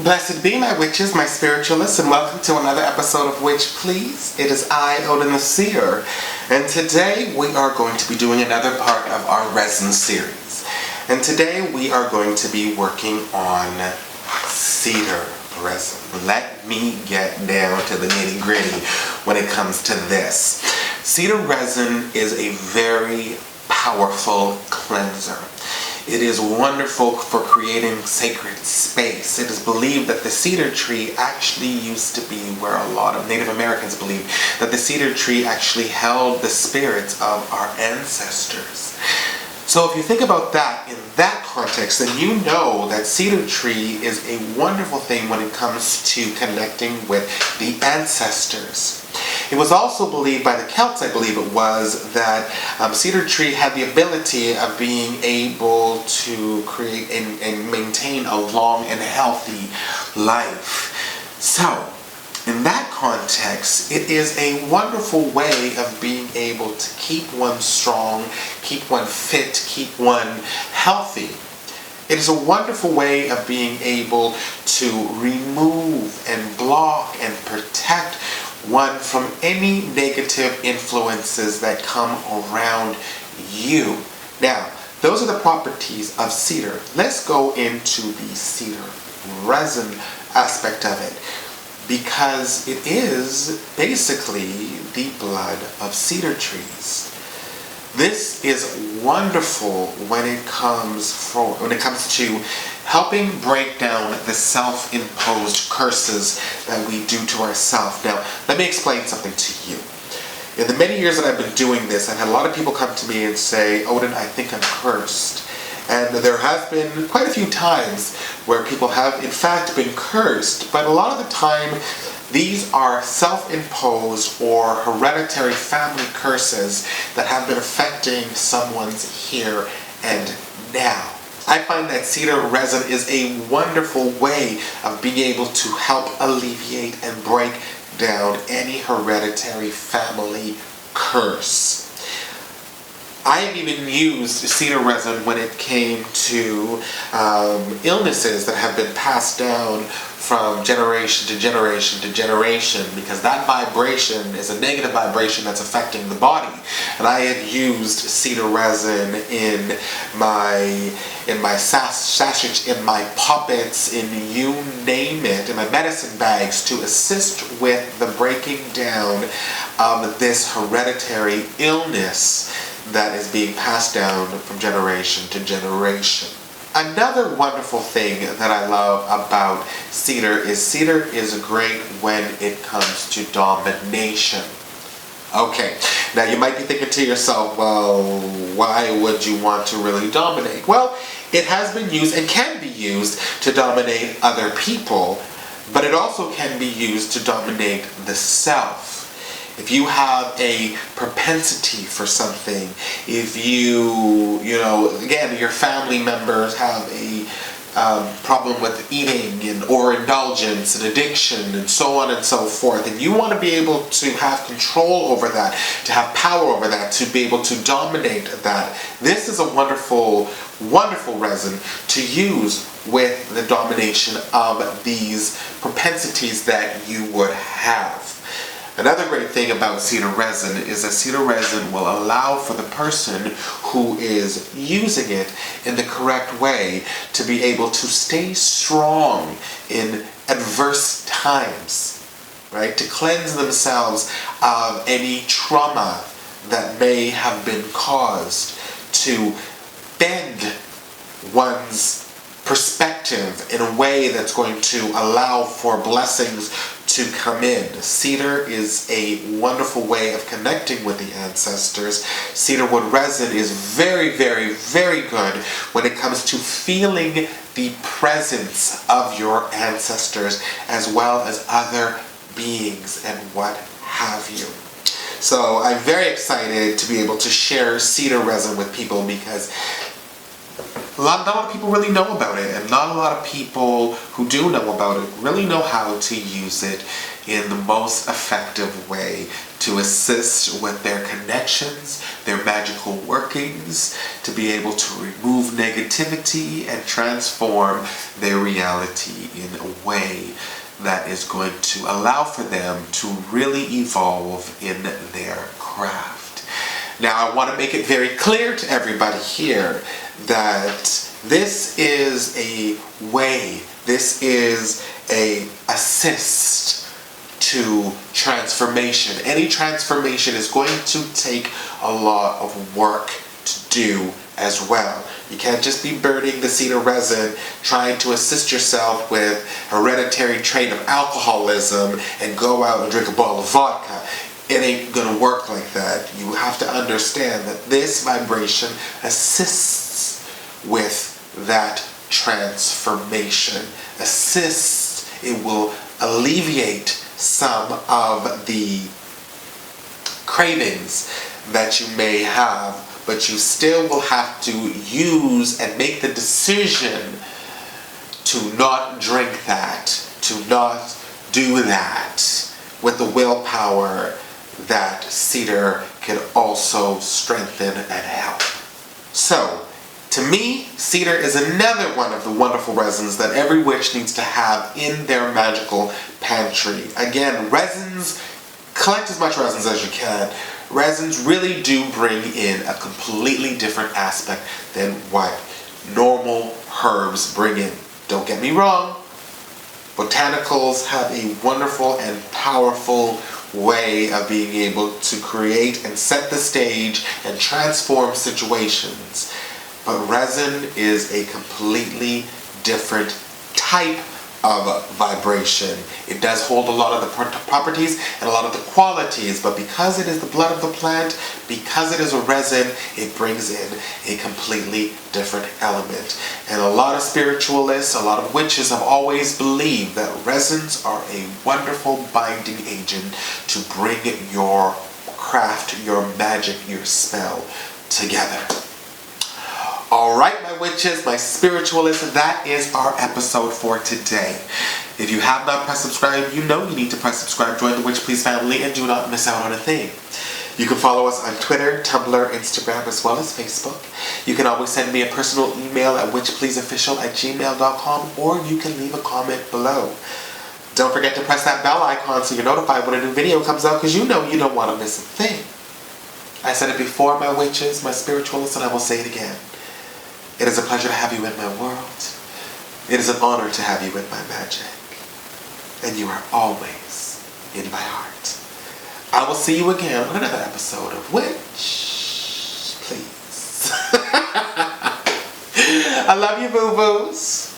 Blessed be my witches, my spiritualists, and welcome to another episode of Witch Please. It is I, Odin the Seer, and today we are going to be doing another part of our Resin series. And today we are going to be working on Cedar resin. Let me get down to the nitty-gritty when it comes to this. Cedar resin is a very powerful cleanser. It is wonderful for creating sacred space. It is believed that the cedar tree actually used to be where a lot of Native Americans believe that the cedar tree actually held the spirits of our ancestors. So if you think about that in that context, then you know that cedar tree is a wonderful thing when it comes to connecting with the ancestors. It was also believed by the Celts, I believe it was, that cedar tree had the ability of being able to create and maintain a long and healthy life. So, in that context, it is a wonderful way of being able to keep one strong, keep one fit, keep one healthy. It is a wonderful way of being able to remove and block and protect one from any negative influences that come around you. Now, those are the properties of cedar. Let's go into the cedar resin aspect of it, because it is basically the blood of cedar trees. This is wonderful when it comes to helping break down the self-imposed curses that we do to ourselves. Now, let me explain something to you. In the many years that I've been doing this, I've had a lot of people come to me and say, Odin, I think I'm cursed. And there have been quite a few times where people have in fact been cursed, but a lot of the time these are self-imposed or hereditary family curses that have been affecting someone's here and now. I find that cedar resin is a wonderful way of being able to help alleviate and break down any hereditary family curse. I have even used cedar resin when it came to illnesses that have been passed down from generation to generation to generation, because that vibration is a negative vibration that's affecting the body. And I had used cedar resin in my sachets, in my puppets, in you name it, in my medicine bags, to assist with the breaking down of this hereditary illness that is being passed down from generation to generation. Another wonderful thing that I love about cedar is great when it comes to domination. Okay, now you might be thinking to yourself, well, why would you want to really dominate? Well, it has been used and can be used to dominate other people, but it also can be used to dominate the self. If you have a propensity for something, if again, your family members have a problem with eating or indulgence and addiction and so on and so forth, and you want to be able to have control over that, to have power over that, to be able to dominate that, this is a wonderful, wonderful resin to use with the domination of these propensities that you would have. Another great thing about cedar resin is that cedar resin will allow for the person who is using it in the correct way to be able to stay strong in adverse times, right? To cleanse themselves of any trauma that may have been caused, to bend one's perspective in a way that's going to allow for blessings to come in. Cedar is a wonderful way of connecting with the ancestors. Cedarwood resin is very, very, very good when it comes to feeling the presence of your ancestors as well as other beings and what have you. So I'm very excited to be able to share cedar resin with people, because not a lot of people really know about it, and not a lot of people who do know about it really know how to use it in the most effective way to assist with their connections, their magical workings, to be able to remove negativity and transform their reality in a way that is going to allow for them to really evolve in their craft. Now, I want to make it very clear to everybody here that this is a way, this is a assist to transformation. Any transformation is going to take a lot of work to do as well. You can't just be burning the cedar resin trying to assist yourself with hereditary trait of alcoholism and go out and drink a bottle of vodka. It ain't gonna work like that. You have to understand that this vibration assists with that transformation. Assists, it will alleviate some of the cravings that you may have, but you still will have to use and make the decision to not drink that, to not do that, with the willpower that cedar can also strengthen and help. So, to me, cedar is another one of the wonderful resins that every witch needs to have in their magical pantry. Again, resins, collect as much resins as you can. Resins really do bring in a completely different aspect than what normal herbs bring in. Don't get me wrong, botanicals have a wonderful and powerful way of being able to create and set the stage and transform situations. But resin is a completely different type of vibration. It does hold a lot of the properties and a lot of the qualities, but because it is the blood of the plant, because it is a resin, it brings in a completely different element. And a lot of spiritualists, a lot of witches have always believed that resins are a wonderful binding agent to bring your craft, your magic, your spell together. Alright, my witches, my spiritualists, that is our episode for today. If you have not pressed subscribe, you know you need to press subscribe, join the Witch Please family, and do not miss out on a thing. You can follow us on Twitter, Tumblr, Instagram, as well as Facebook. You can always send me a personal email at witchpleaseofficial@gmail.com, or you can leave a comment below. Don't forget to press that bell icon so you're notified when a new video comes out, because you know you don't want to miss a thing. I said it before, my witches, my spiritualists, and I will say it again. It is a pleasure to have you in my world. It is an honor to have you in my magic. And you are always in my heart. I will see you again on another episode of Witch Please. I love you, boo-boos.